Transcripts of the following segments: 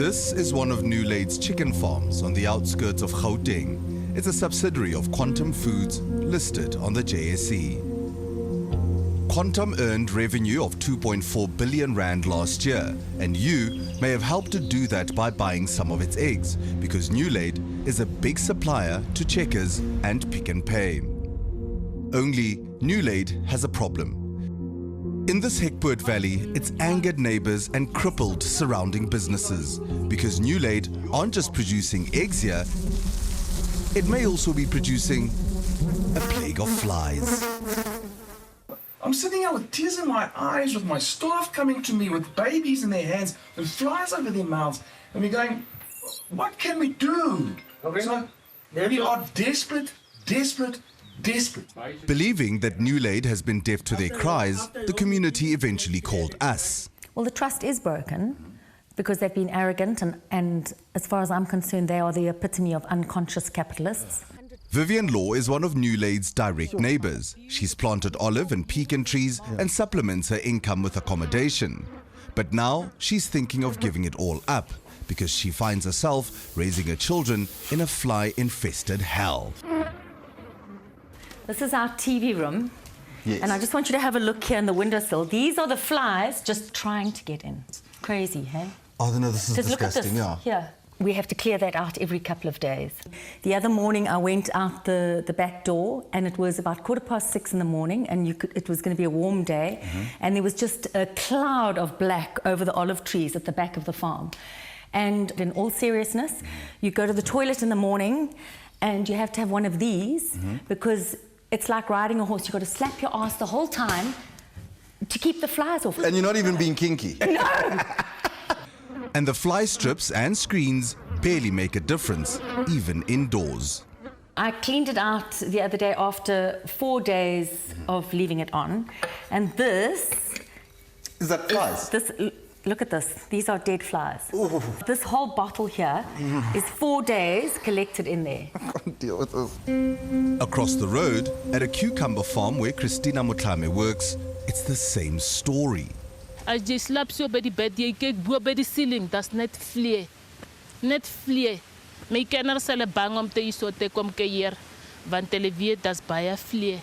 This is one of Nulaid's chicken farms on the outskirts of Gauteng. It's a subsidiary of Quantum Foods, listed on the JSE. Quantum earned revenue of 2.4 billion rand last year, and you may have helped to do that by buying some of its eggs, because Nulaid is a big supplier to Checkers and Pick n Pay. Only Nulaid has a problem. In this Hekpoort Valley, it's angered neighbours and crippled surrounding businesses, because Nulaid aren't just producing eggs here, it may also be producing a plague of flies. I'm sitting here with tears in my eyes, with my staff coming to me with babies in their hands and flies over their mouths, and we're going, what can we do? So we are desperate. Believing that Nulaid has been deaf to their cries, the community eventually called us. Well, the trust is broken because they've been arrogant, and as far as I'm concerned, they are the epitome of unconscious capitalists. Vivian Law is one of Nulaid's direct neighbours. She's planted olive and pecan trees and supplements her income with accommodation. But now she's thinking of giving it all up because she finds herself raising her children in a fly-infested hell. This is our TV room, yes. And I just want you to have a look here in the windowsill. These are the flies just trying to get in. It's crazy, hey? Oh, no, this is just disgusting, look at this. Yeah. We have to clear that out every couple of days. The other morning I went out the back door, and it was about 6:15 in the morning, and it was going to be a warm day, and there was just a cloud of black over the olive trees at the back of the farm. And in all seriousness, you go to the toilet in the morning and you have to have one of these because it's like riding a horse. You've got to slap your ass the whole time to keep the flies off. And you're not even being kinky. No! And the fly strips and screens barely make a difference, even indoors. I cleaned it out the other day after 4 days of leaving it on. And this... Is that flies? Look at this. These are dead flies. Ooh. This whole bottle here is 4 days collected in there. I can't deal with this. Across the road, at a cucumber farm where 𝘬𝘮𝘵 works, it's the same story. As jy slap so by die bed, jy kyk bo by die ceiling, that's net vlee. Net vlee. My kinders sal bang om te so te kom kuier, want hulle weet dat's baie vlee.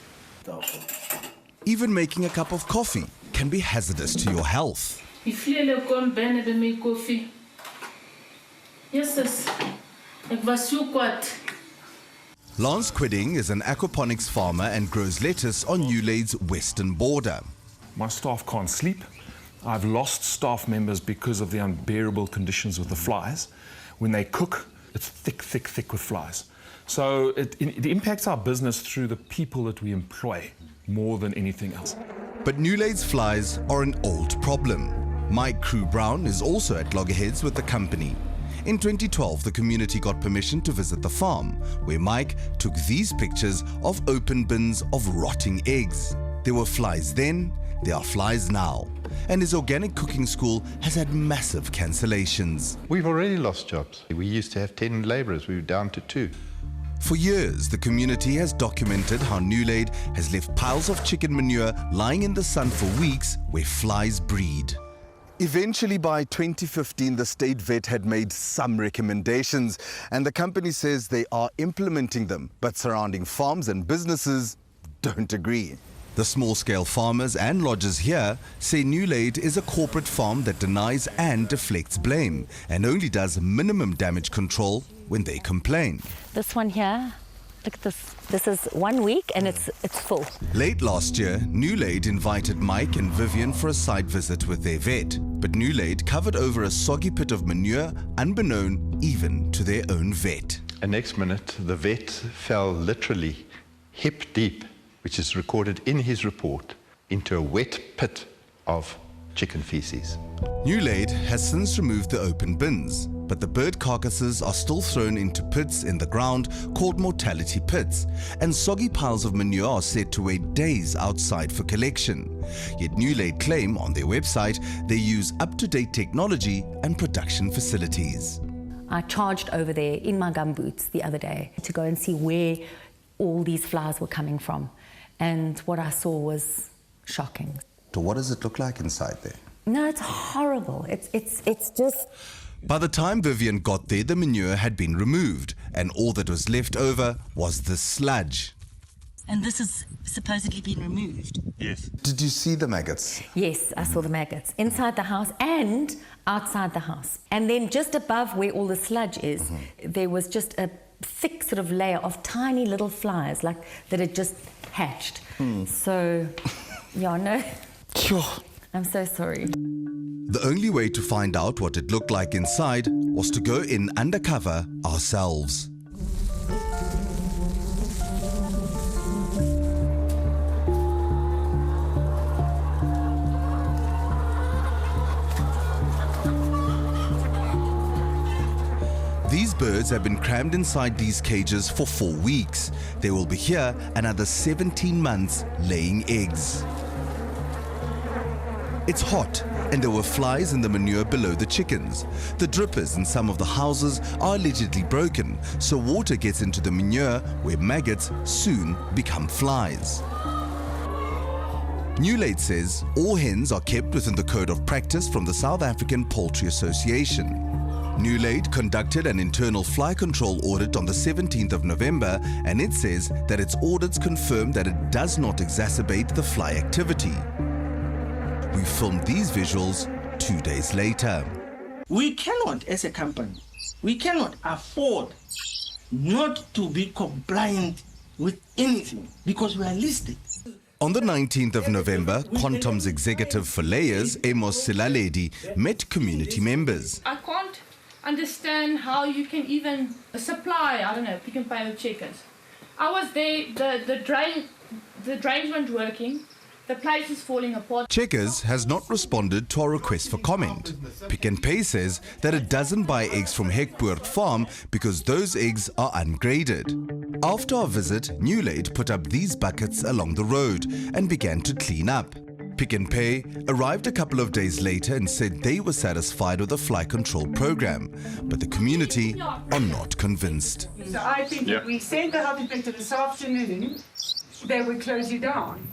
Even making a cup of coffee can be hazardous to your health. Die vlee kom binne by my koffie. Yes, ek was so kwaad. Lance Quidding is an aquaponics farmer and grows lettuce on Nulaid's western border. My staff can't sleep. I've lost staff members because of the unbearable conditions with the flies. When they cook, it's thick with flies. So it impacts our business through the people that we employ more than anything else. But Nulaid's flies are an old problem. Mike Brown is also at loggerheads with the company. In 2012, the community got permission to visit the farm, where Mike took these pictures of open bins of rotting eggs. There were flies then, there are flies now. And his organic cooking school has had massive cancellations. We've already lost jobs. We used to have 10 labourers, we were down to 2. For years, the community has documented how Nulaid has left piles of chicken manure lying in the sun for weeks where flies breed. Eventually, by 2015, the state vet had made some recommendations, and the company says they are implementing them, but surrounding farms and businesses don't agree. The small-scale farmers and lodgers here say Nulaid is a corporate farm that denies and deflects blame and only does minimum damage control when they complain. This one here, look at this. This is 1 week and it's full. Late last year, Nulaid invited Mike and Vivian for a site visit with their vet. But Nulaid covered over a soggy pit of manure, unbeknown even to their own vet. And next minute, the vet fell literally hip deep, which is recorded in his report, into a wet pit of chicken feces. Nulaid has since removed the open bins, but the bird carcasses are still thrown into pits in the ground called mortality pits, and soggy piles of manure are said to wait days outside for collection. Yet Nulaid claim on their website they use up-to-date technology and production facilities. I charged over there in my gumboots the other day to go and see where all these flies were coming from. And what I saw was shocking. So what does it look like inside there? No, it's horrible. It's just... By the time Vivian got there, the manure had been removed, and all that was left over was the sludge. And this has supposedly been removed? Yes. Did you see the maggots? Yes, I saw the maggots inside the house and outside the house. And then just above where all the sludge is, there was just a thick sort of layer of tiny little flies, like that had just hatched. So, yeah, no. I'm so sorry. The only way to find out what it looked like inside was to go in undercover ourselves. These birds have been crammed inside these cages for 4 weeks. They will be here another 17 months laying eggs. It's hot, and there were flies in the manure below the chickens. The drippers in some of the houses are allegedly broken, so water gets into the manure where maggots soon become flies. Nulaid says all hens are kept within the code of practice from the South African Poultry Association. Nulaid conducted an internal fly control audit on the 17th of November, and it says that its audits confirm that it does not exacerbate the fly activity. We filmed these visuals 2 days later. We cannot, as a company, we cannot afford not to be compliant with anything because we are listed. On the 19th of November, Quantum's executive for layers, 𝘮𝘪𝘥, met community members. I can't understand how you can even supply, I don't know, Pick n Pay with chickens. I was there, the drains weren't working, the place is falling apart. Checkers has not responded to our request for comment. Pick n Pay says that it doesn't buy eggs from Hekpoort farm because those eggs are ungraded. After our visit, Nulaid put up these buckets along the road and began to clean up. Pick n Pay arrived a couple of days later and said they were satisfied with the fly control program, but the community are not convinced. So I think if we send the health inspector this afternoon, they would close you down.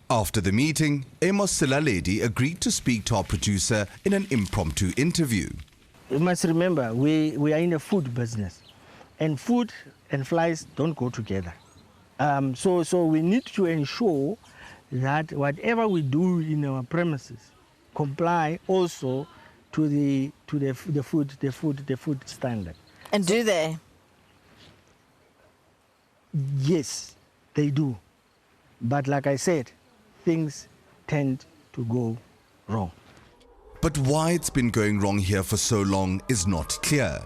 After the meeting, 𝘮𝘪𝘥 agreed to speak to our producer in an impromptu interview. You must remember, we are in the food business, and food and flies don't go together. So we need to ensure that whatever we do in our premises comply also to the food standard. And do they? Yes, they do. But like I said, things tend to go wrong. But why it's been going wrong here for so long is not clear.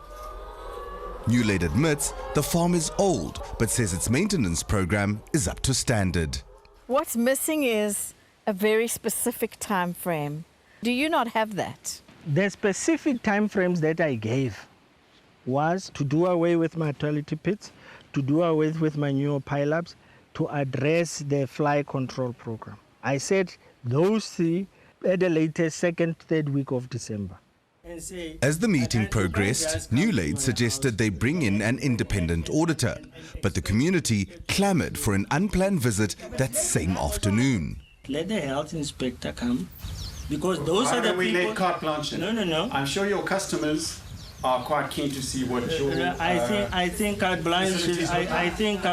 Nulaid admits the farm is old, but says its maintenance program is up to standard. What's missing is a very specific time frame. Do you not have that? The specific time frames that I gave was to do away with my mortality pits, to do away with manure pileups, to address the fly control program. I said those three at the latest second, third week of December. As the meeting progressed, Nulaid suggested they bring in an independent auditor, but the community clamoured for an unplanned visit that same afternoon. Let the health inspector come, because those Why are the don't we people... let Carte Blanche in? No. I'm sure your customers are quite keen to see what your... I think Carte Blanche...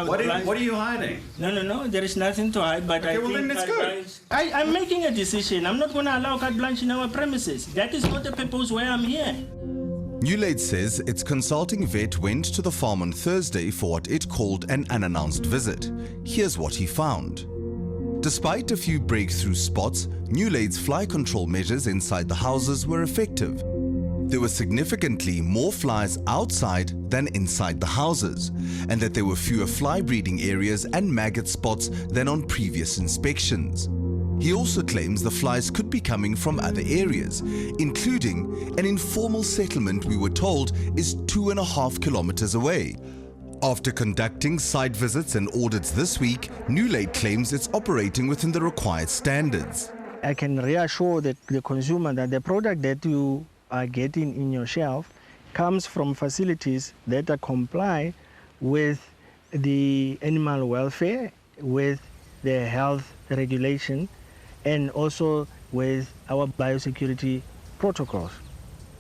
What are you hiding? No, there is nothing to hide, but Okay, I well think then let's Carte go. Blanche... I'm making a decision. I'm not going to allow Carte Blanche in our premises. That is not the purpose why I'm here. Nulaid says its consulting vet went to the farm on Thursday for what it called an unannounced visit. Here's what he found. Despite a few breakthrough spots, Nulaid's fly control measures inside the houses were effective. There were significantly more flies outside than inside the houses, and that there were fewer fly breeding areas and maggot spots than on previous inspections. He also claims the flies could be coming from other areas, including an informal settlement we were told is 2.5 kilometers away. After conducting site visits and audits this week, Nulaid claims it's operating within the required standards. I can reassure the consumer that the product that you are getting in your shelf comes from facilities that comply with the animal welfare, with the health regulation, and also with our biosecurity protocols.